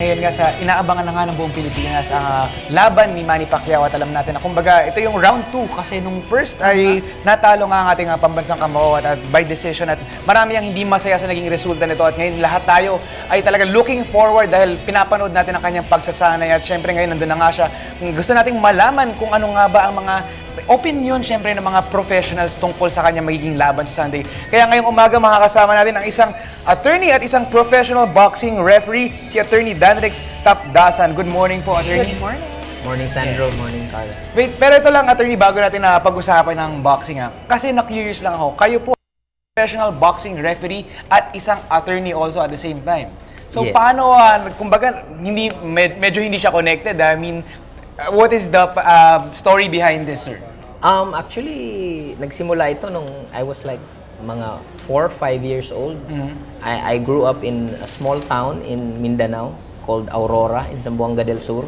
Ngayon nga sa inaabangan na nga ng buong Pilipinas ang laban ni Manny Pacquiao at alam natin na kumbaga ito yung round 2 kasi nung first ay natalo nga ang ating pambansang kamao at by decision at marami ang hindi masaya sa naging resulta nito at ngayon lahat tayo ay talaga looking forward dahil pinapanood natin ang kanyang pagsasanay at syempre ngayon nandun na nga siya. Gusto nating malaman kung ano nga ba ang mga opinion syempre ng mga professionals tungkol sa kanyang magiging laban sa Sunday. Kaya ngayong umaga makakasama natin ang isang attorney at isang professional boxing referee, si Attorney Danrix Tapdasan. Good morning po, Attorney. Good morning. Morning, Sandro. Morning, Carla. Wait, pero ito lang, Attorney, bago natin na pag-usapan ng boxing kasi na-curious lang ako. Kayo po, professional boxing referee at isang attorney also at the same time. So, Yes. paano, kumbaga, medyo hindi siya connected. I mean, what is the story behind this, sir? Actually, nagsimula ito nung I was like mga 4 or 5 years old. I grew up in a small town in Mindanao called Aurora in Zamboanga del Sur.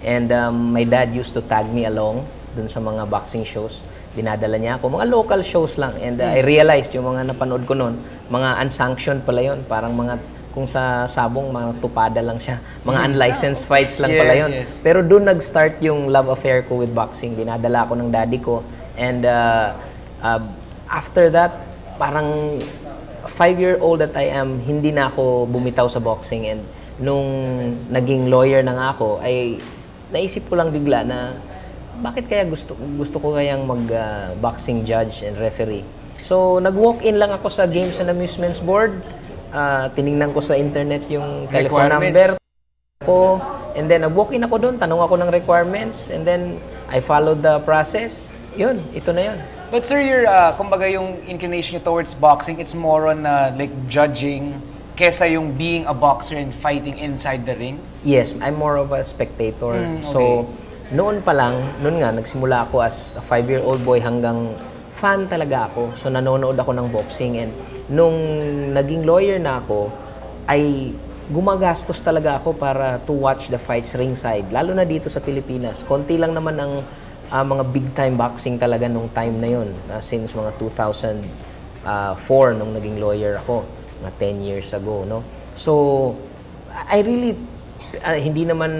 And my dad used to tag me along dun sa mga boxing shows. Dinadala niya ako, mga local shows lang. And I realized yung mga napanood ko noon, mga unsanctioned pala yun. Parang mga, kung sa sabong, mga tupada lang siya. Mga unlicensed fights lang pala yun. Yes. Pero doon nag-start yung love affair ko with boxing. Dinadala ako ng daddy ko. And after that, parang 5-year-old that I am, hindi na ako bumitaw sa boxing. And nung naging lawyer na nga ako, ay naisip ko lang bigla na bakit kaya gusto ko kayang mag-boxing judge and referee. So, nag-walk-in lang ako sa Games and Amusements Board. Tiningnan ko sa internet yung telephone number ko. And then, nag-walk-in ako doon. Tanong ako ng requirements. And then, I followed the process. Yun, ito na yun. But sir, your, kumbaga yung inclination niyo towards boxing, it's more on like judging kesa yung being a boxer and fighting inside the ring? Yes, I'm more of a spectator. Okay. So, noon pa lang, noon nga, nagsimula ako as a 5-year-old boy hanggang fan talaga ako. So, nanonood ako ng boxing. And nung naging lawyer na ako, ay gumagastos talaga ako para to watch the fights ringside. Lalo na dito sa Pilipinas. Konti lang naman ang mga big-time boxing talaga nung time na yun. Since mga 2004 nung naging lawyer ako. Mga 10 years ago, no? So, I really, hindi naman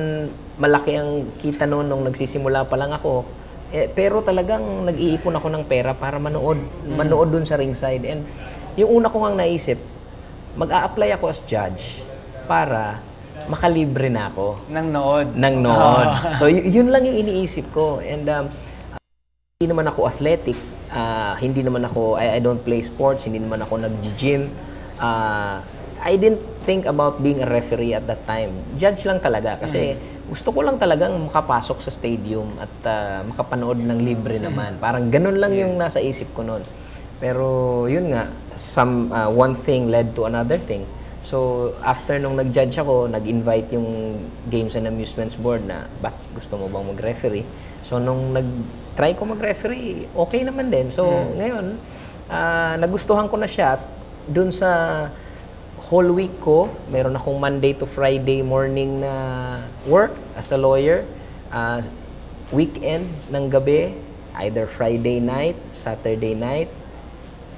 malaki ang kita noon nung nagsisimula pa lang ako. Pero talagang nag-iipon ako ng pera para manood dun sa ringside. And yung una ko ngang naisip, mag-a-apply ako as judge para makalibre na ako. Nang nood. So, yun lang yung iniisip ko. And hindi naman ako athletic. Hindi naman ako, I don't play sports. Hindi naman ako nag-gym. I didn't think about being a referee at that time. Judge lang talaga kasi gusto ko lang talagang makapasok sa stadium at makapanood ng libre naman. Parang ganun lang yung nasa isip ko noon. Pero yun nga, one thing led to another thing. So after nung nag-judge ako, nag-invite yung Games and Amusements Board na gusto mo bang mag-referee? So nung nag-try ko mag-referee, okay naman din. So ngayon, nagustuhan ko na siya. Dun sa whole week ko, meron akong Monday to Friday morning na work as a lawyer. Weekend ng gabi, either Friday night, Saturday night,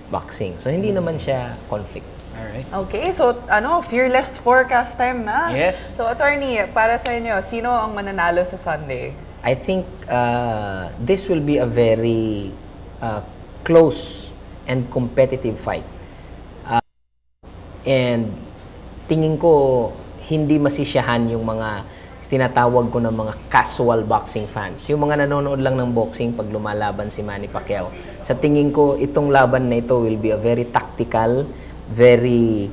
boxing. So, hindi naman siya conflict. Alright. Okay, so fearless forecast time na. Yes. So attorney, para sa inyo, sino ang mananalo sa Sunday? I think this will be a very close and competitive fight. And tingin ko hindi masisiyahan yung mga tinatawag ko ng mga casual boxing fans. Yung mga nanonood lang ng boxing pag lumalaban si Manny Pacquiao. Sa tingin ko, itong laban na ito will be a very tactical, very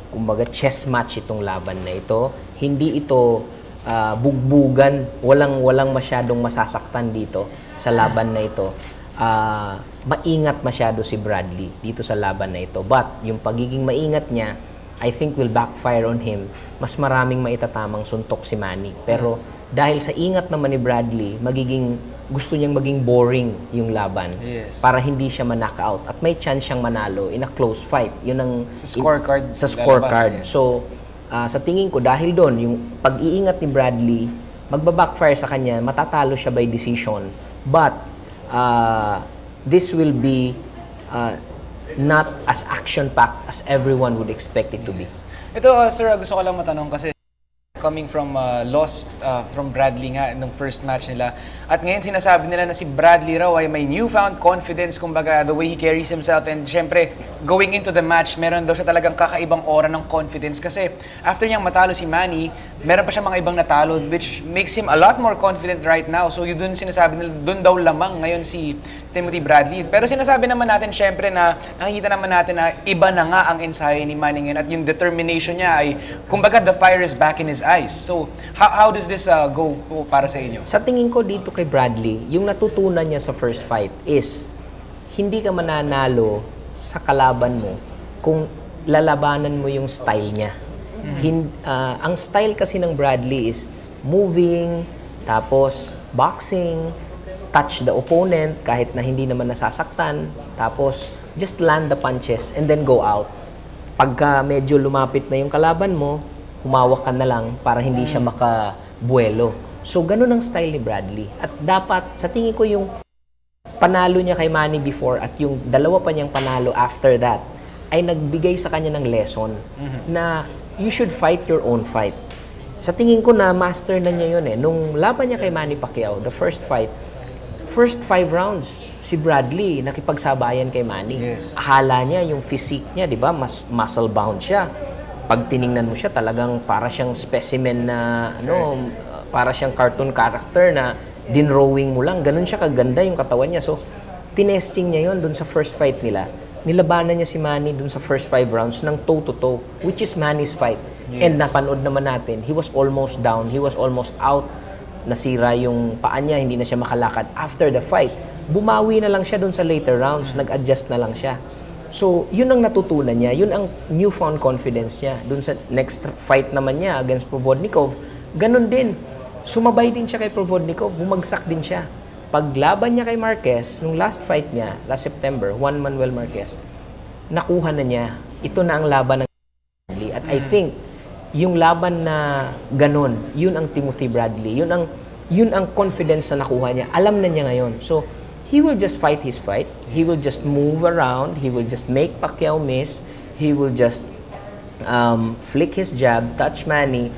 kumbaga chess match itong laban na ito. Hindi ito bugbugan, walang masyadong masasaktan dito sa laban na ito. Maingat masyado si Bradley dito sa laban na ito. But yung pagiging maingat niya, I think will backfire on him. Mas maraming maitatamang suntok si Manny. Pero dahil sa ingat naman ni Bradley, gusto niyang maging boring yung laban. Yes. Para hindi siya ma-knockout. At may chance siyang manalo in a close fight. Yun ang Sa scorecard. Sa scorecard. Lalabas, yes. So, sa tingin ko, dahil doon, yung pag-iingat ni Bradley, magbabackfire sa kanya, matatalo siya by decision. But, this will be not as action-packed as everyone would expect it to be. Ito, sir, gusto ko lang matanong kasi coming from loss from Bradley nga nung first match nila. At ngayon sinasabi nila na si Bradley raw ay may newfound confidence, kumbaga the way he carries himself, and syempre going into the match, meron daw siya talagang kakaibang aura ng confidence kasi after niyang matalo si Manny, meron pa siya mga ibang natalo which makes him a lot more confident right now. So yun dun sinasabi nila, dun daw lamang ngayon si Timothy Bradley. Pero sinasabi naman natin syempre na nakikita naman natin na iba na nga ang ensayo ni Manny ngayon at yung determination niya ay kumbaga the fire is back in his eyes. So, how does this go para sa inyo? Sa tingin ko dito kay Bradley, yung natutunan niya sa first fight is hindi ka mananalo sa kalaban mo kung lalabanan mo yung style niya. Ang style kasi ng Bradley is moving, tapos boxing, touch the opponent kahit na hindi naman nasasaktan, tapos just land the punches and then go out. Pagka medyo lumapit na yung kalaban mo, humawak ka na lang para hindi siya makabuelo. So, ganun ang style ni Bradley. At dapat, sa tingin ko yung panalo niya kay Manny before at yung dalawa pa niyang panalo after that ay nagbigay sa kanya ng lesson na you should fight your own fight. Sa tingin ko na master na niya yun eh. Nung laban niya kay Manny Pacquiao, the first fight, first 5 rounds, si Bradley nakipagsabayan kay Manny. Yes. Akala niya yung physique niya, di ba? Mas muscle bound siya. Pag tiningnan mo siya, talagang para siyang specimen na, para siyang cartoon character na dinrowing mo lang. Ganun siya kaganda yung katawan niya. So, tinesting niya yon dun sa first fight nila. Nilabanan niya si Manny dun sa first 5 rounds ng toe-to-toe, which is Manny's fight. Yes. And napanood naman natin, he was almost down, he was almost out. Nasira yung paa niya, hindi na siya makalakad. After the fight, bumawi na lang siya dun sa later rounds, nag-adjust na lang siya. So, yun ang natutunan niya, yun ang newfound confidence niya. Dun sa next fight naman niya against Provodnikov, ganun din. Sumabay din siya kay Provodnikov, bumagsak din siya. Paglaban niya kay Marquez, nung last fight niya, last September, Juan Manuel Marquez, nakuha na niya. Ito na ang laban ng Bradley. At I think, yung laban na ganun, yun ang Timothy Bradley. Yun ang confidence na nakuha niya. Alam na niya ngayon. So, he will just fight his fight. He will just move around. He will just make Pacquiao miss. He will just flick his jab, touch Manny,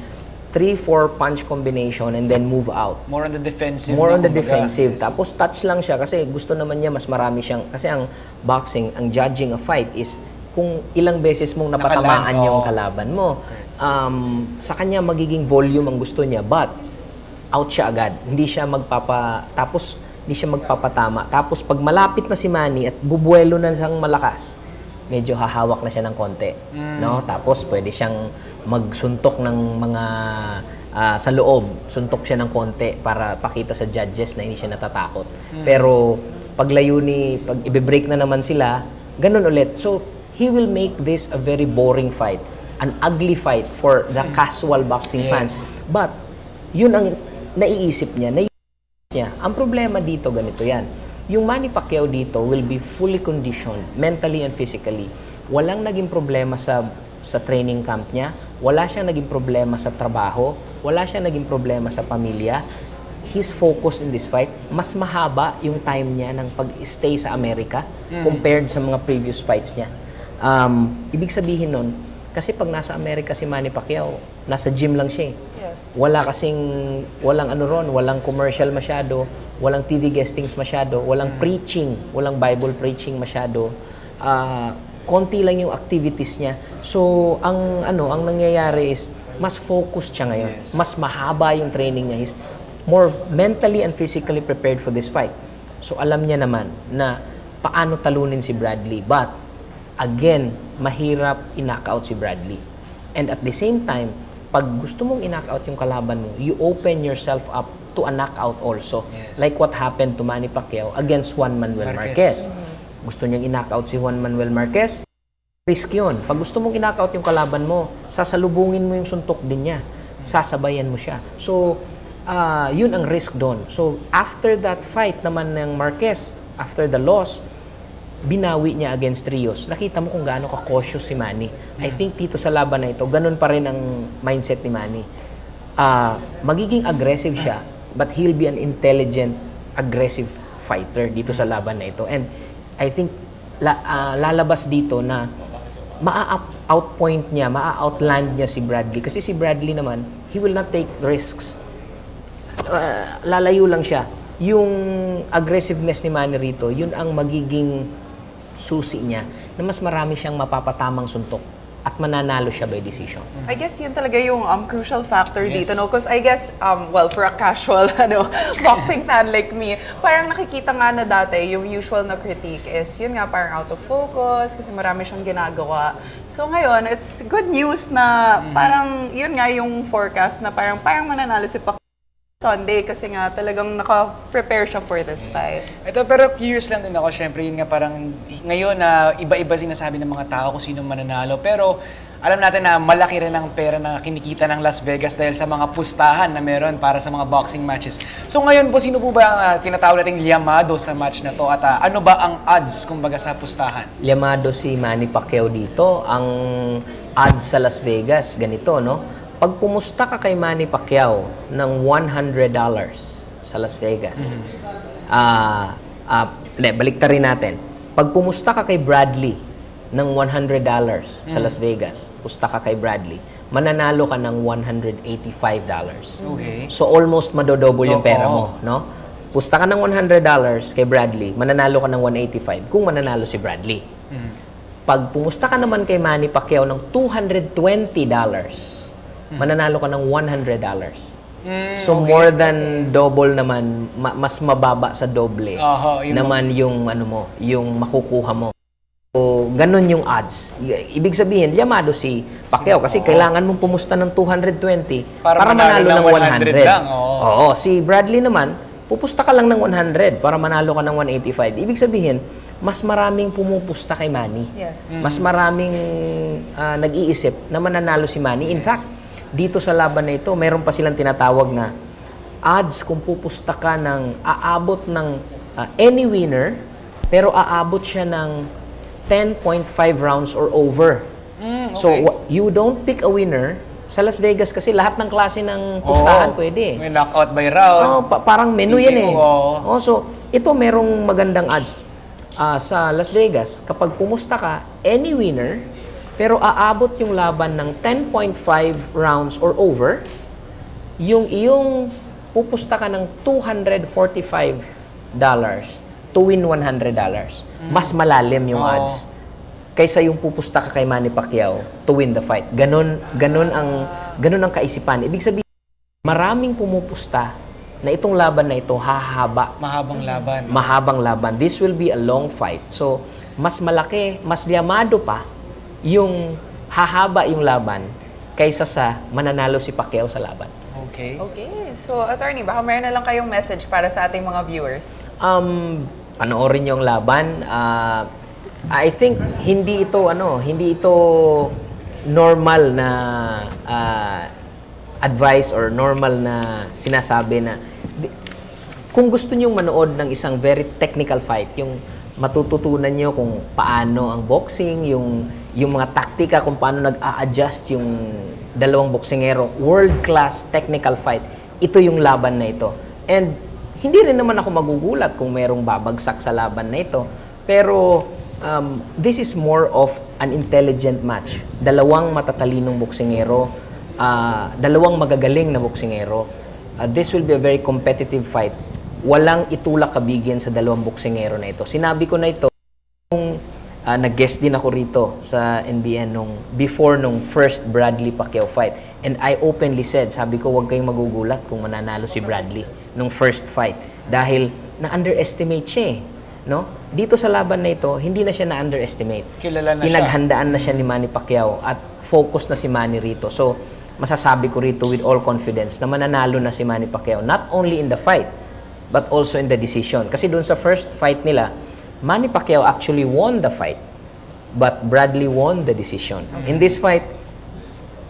3-4 punch combination, and then move out. More on the defensive. More on the defensive. Tapos touch lang siya kasi gusto naman niya mas marami siyang... Kasi ang boxing, ang judging a fight is kung ilang beses mong napatamaan yung kalaban mo. Sa kanya magiging volume ang gusto niya, but out siya agad. Hindi siya magpapatama. Tapos pag malapit na si Manny at bubuelo na siyang malakas, medyo hahawak na siya ng konti. No? Tapos pwede siyang magsuntok ng mga sa loob. Suntok siya ng konti para pakita sa judges na hindi siya natatakot. Pero pag i-break na naman sila, ganun ulit. So, he will make this a very boring fight. An ugly fight for the casual boxing fans. But, yun ang naiisip niya. Ang problema dito, ganito yan. Yung Manny Pacquiao dito will be fully conditioned, mentally and physically. Walang naging problema sa training camp niya. Wala siyang naging problema sa trabaho. Wala siyang naging problema sa pamilya. He's focused in this fight. Mas mahaba yung time niya ng pag-stay sa Amerika compared sa mga previous fights niya. Ibig sabihin nun, kasi pag nasa Amerika si Manny Pacquiao, nasa gym lang siya. Yes. Walang commercial masyado, walang TV guestings masyado, walang preaching, walang Bible preaching masyado. Konti lang yung activities niya. So, ang nangyayari is mas focused siya ngayon. Yes. Mas mahaba yung training niya. He's more mentally and physically prepared for this fight. So, alam niya naman na paano talunin si Bradley. But, again, mahirap i-knockout si Bradley. And at the same time, pag gusto mong i-knockout yung kalaban mo, you open yourself up to a knockout also. Yes. Like what happened to Manny Pacquiao against Juan Manuel Marquez. Gusto niyang i-knockout si Juan Manuel Marquez, risk yun. Pag gusto mong i-knockout yung kalaban mo, sasalubungin mo yung suntok din niya. Sasabayan mo siya. So, yun ang risk doon. So, after that fight naman ng Marquez, after the loss, binawi niya against Rios. Nakita mo kung gaano ka-cautious si Manny. I think dito sa laban na ito, ganun pa rin ang mindset ni Manny. Magiging aggressive siya, but he'll be an intelligent, aggressive fighter dito sa laban na ito. And I think lalabas dito na maa-outpoint niya, maa-outland niya si Bradley. Kasi si Bradley naman, he will not take risks. Lalayo lang siya. Yung aggressiveness ni Manny rito, yun ang magiging susi niya na mas marami siyang mapapatamang suntok at mananalo siya by decision. I guess yun talaga yung crucial factor dito, no? Because I guess, well, for a casual boxing fan like me, parang nakikita nga na dati, yung usual na critique is, yun nga, parang out of focus, kasi marami siyang ginagawa. So ngayon, it's good news na parang, yun nga yung forecast na parang mananalo si Pacquiao Sunday kasi nga talagang naka-prepare siya for this fight. Ito, pero curious lang din ako, syempre yun nga parang ngayon na iba-iba sinasabi ng mga tao kung sino mananalo. Pero alam natin na malaki rin ang pera na kinikita ng Las Vegas dahil sa mga pustahan na meron para sa mga boxing matches. So ngayon po, sino po ba ang tinatawag nating liyamado sa match na to? At ano ba ang odds kumbaga sa pustahan? Liyamado si Manny Pacquiao dito. Ang odds sa Las Vegas, ganito, no? Pag pumusta ka kay Manny Pacquiao ng $100 sa Las Vegas, baliktarin natin. Pag pumusta ka kay Bradley ng $100 sa Las Vegas, pusta ka kay Bradley, mananalo ka ng $185. Okay. So almost madodouble yung pera mo, no? Pusta ka ng $100 kay Bradley, mananalo ka ng $185 kung mananalo si Bradley. Pag pumusta ka naman kay Manny Pacquiao ng $220, mananalo ka ng $100. So more than double naman, mas mababa sa doble naman yung yung makukuha mo. So ganun yung odds. Ibig sabihin, liyamado si Pacquiao kasi kailangan mong pumusta ng 220 para manalo ng 100 lang. Oo, si Bradley naman, pupusta ka lang ng 100 para manalo ka ng 185. Ibig sabihin, mas maraming pumupusta kay Manny. Yes. Mas maraming nag-iisip na mananalo si Manny. In fact, dito sa laban na ito, mayroon pa silang tinatawag na odds kung pupusta ka ng aabot ng any winner, pero aabot siya ng 10.5 rounds or over. Okay. So, you don't pick a winner. Sa Las Vegas kasi lahat ng klase ng pustahan pwede. May knockout by round. Parang menu yan eh. Oh. So, ito merong magandang odds sa Las Vegas. Kapag pumusta ka, any winner, pero aabot yung laban ng 10.5 rounds or over, yung iyong pupusta ka ng $245 to win $100. Mas malalim yung odds kaysa yung pupusta ka kay Manny Pacquiao to win the fight. Ganun ang kaisipan. Ibig sabihin, maraming pumupusta na itong laban na ito hahaba. Mahabang laban. This will be a long fight. So, mas malaki, mas liyamado pa yung hahaba yung laban kaysa sa mananalo si Pacquiao sa laban. Okay. So, attorney, baka mayroon na lang kayong message para sa ating mga viewers. Panoorin yung laban. I think hindi ito normal na advice or normal na sinasabi na kung gusto niyo manood ng isang very technical fight, yung matututunan niyo kung paano ang boxing, yung mga taktika, kung paano nag-a-adjust yung dalawang boksingero, world-class technical fight, ito yung laban na ito. And hindi rin naman ako magugulat kung merong babagsak sa laban na ito. Pero this is more of an intelligent match. Dalawang matatalinong boksingero, dalawang magagaling na boksingero. This will be a very competitive fight. Walang itulak kabigyan sa dalawang boksingero na ito. Sinabi ko na ito nung nag-guest din ako rito sa NBN before nung first Bradley Pacquiao fight. And I openly said, sabi ko, huwag kayong magugulat kung mananalo si Bradley nung first fight. Dahil na-underestimate siya no? Dito sa laban na ito, hindi na siya na-underestimate. Kilala na Pinaghandaan na siya ni Manny Pacquiao at focus na si Manny rito. So, masasabi ko rito with all confidence na mananalo na si Manny Pacquiao. Not only in the fight, but also in the decision. Kasi doon sa first fight nila, Manny Pacquiao actually won the fight, but Bradley won the decision. In this fight,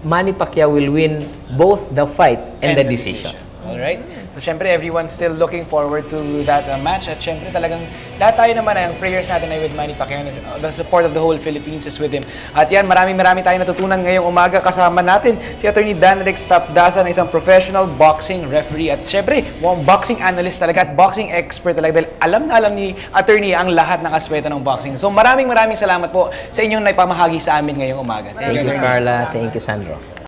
Manny Pacquiao will win both the fight and the decision. Alright? So, syempre, everyone's still looking forward to that match. At syempre, talagang lahat tayo naman, ang prayers natin ay with Manny Pacquiao. The support of the whole Philippines is with him. At yan, marami tayong natutunan ngayong umaga. Kasama natin si Attorney Dan Rex Tapdasa na isang professional boxing referee. At syempre, mukhang boxing analyst talaga at boxing expert talaga. Dahil alam na alam ni Attorney ang lahat ng aspeto ng boxing. So maraming salamat po sa inyong naipamahagi sa amin ngayong umaga. Thank you, Carla. Thank you, Sandro.